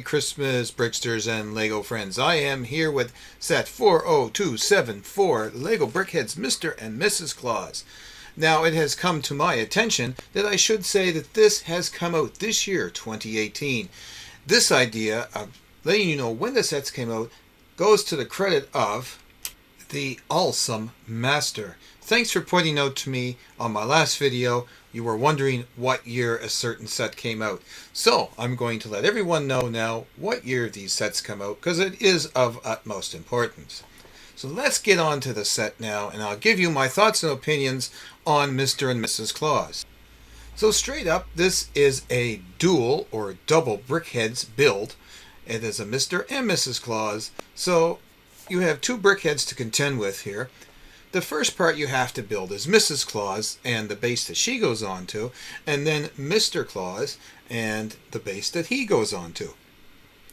Christmas, Bricksters and Lego friends. I am here with set 40274, Lego Brickheadz Mr. and Mrs. Claus. Now, it has come to my attention that I should say that this has come out this year, 2018. This idea of letting you know when the sets came out goes to the credit of the awesome master. Thanks for pointing out to me on my last video you were wondering what year a certain set came out. So I'm going to let everyone know now what year these sets come out, because it is of utmost importance. So let's get on to the set now, and I'll give you my thoughts and opinions on Mr. and Mrs. Claus. So straight up, this is a dual or double Brickheadz build. It is a Mr. and Mrs. Claus. So you have two Brickheadz to contend with here. The first part you have to build is Mrs. Claus and the base that she goes on to, and then Mr. Claus and the base that he goes on to.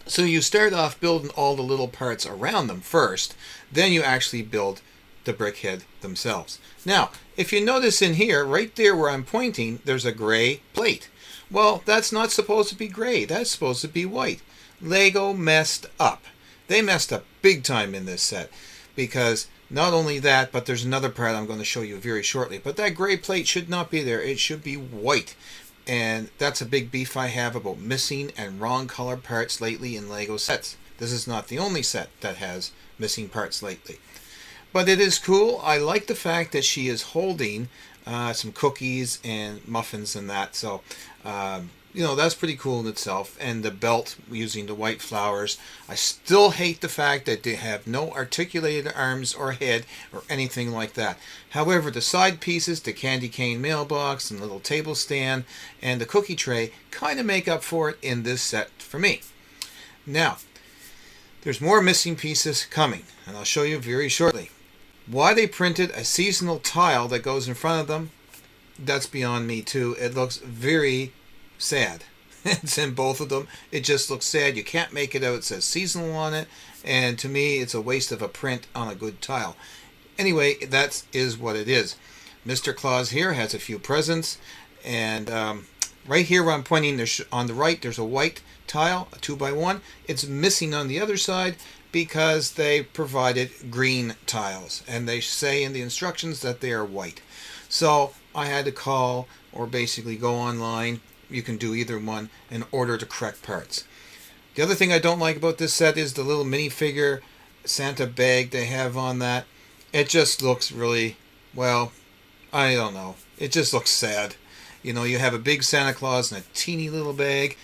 So you start off building all the little parts around them first, then you actually build the Brickhead themselves. Now, if you notice in here, right there where I'm pointing, there's a gray plate. Well, that's not supposed to be gray, that's supposed to be white. Lego messed up. They messed up big time in this set, because not only that, but there's another part I'm going to show you very shortly. But that gray plate should not be there. It should be white. And that's a big beef I have about missing and wrong color parts lately in Lego sets. This is not the only set that has missing parts lately. But it is cool. I like the fact that she is holding some cookies and muffins and that. So, you know, that's pretty cool in itself. And the belt using the white flowers. I still hate the fact that they have no articulated arms or head or anything like that. However, the side pieces, the candy cane mailbox and little table stand and the cookie tray kind of make up for it in this set for me. Now, there's more missing pieces coming, and I'll show you very shortly. Why they printed a seasonal tile that goes in front of them, that's beyond me too. It looks very sad. It's in both of them. It just looks sad. You can't make it out. It says seasonal on it, and to me it's a waste of a print on a good tile. Anyway, that is what it is. Mr. Claus here has a few presents, and right here where I'm pointing, there's, on the right, there's a white tile, a 2x1. It's missing on the other side because they provided green tiles, and they say in the instructions that they are white. So I had to call, or basically go online, you can do either one, and order the correct parts. The other thing I don't like about this set is the little minifigure Santa bag they have on that. It just looks really, well, I don't know. It just looks sad. You know, you have a big Santa Claus and a teeny little bag.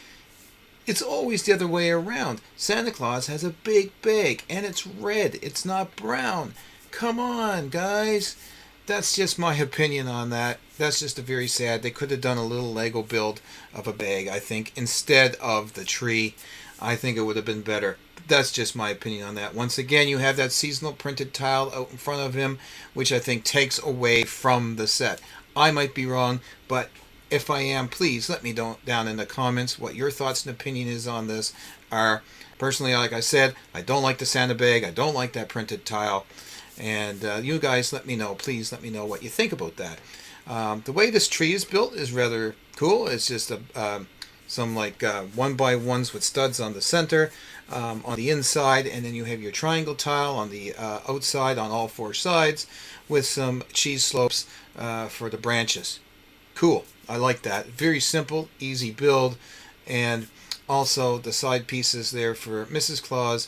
It's always the other way around. Santa Claus has a big bag, and it's red. It's not brown. Come on, guys. That's just my opinion on that. That's just a very sad. They could have done a little Lego build of a bag, I think, instead of the tree. I think it would have been better. That's just my opinion on that. Once again, you have that seasonal printed tile out in front of him, which I think takes away from the set. I might be wrong, but if I am, please let me know down in the comments what your thoughts and opinion is on this. Personally, like I said, I don't like the Santa bag. I don't like that printed tile. And you guys let me know. Please let me know what you think about that. The way this tree is built is rather cool. It's just some like 1x1s with studs on the center, on the inside, and then you have your triangle tile on the outside on all four sides with some cheese slopes for the branches. Cool. I like that. Very simple, easy build, and also the side pieces there for Mrs. Claus.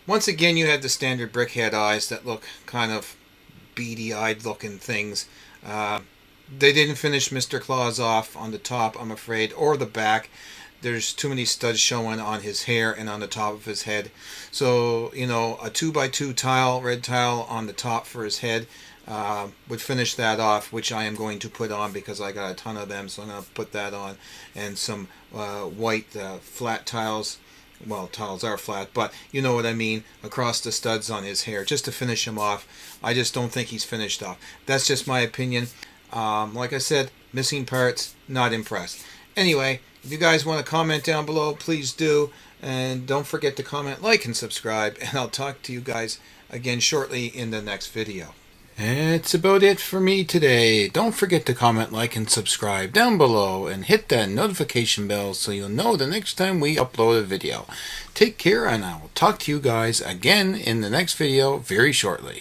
Once again, you have the standard Brickhead eyes that look kind of beady-eyed looking things. They didn't finish Mr. Claus off on the top, I'm afraid, or the back. There's too many studs showing on his hair and on the top of his head. So, you know, a 2x2 tile, red tile on the top for his head would finish that off, which I am going to put on because I got a ton of them, so I'm going to put that on. And some white flat tiles. Well, tiles are flat, but you know what I mean, across the studs on his hair, just to finish him off. I just don't think he's finished off. That's just my opinion. Like I said, missing parts, not impressed. Anyway, if you guys want to comment down below, please do. And don't forget to comment, like, and subscribe. And I'll talk to you guys again shortly in the next video. That's about it for me today. Don't forget to comment, like, and subscribe down below, and hit that notification bell so you'll know the next time we upload a video. Take care, and I will talk to you guys again in the next video very shortly.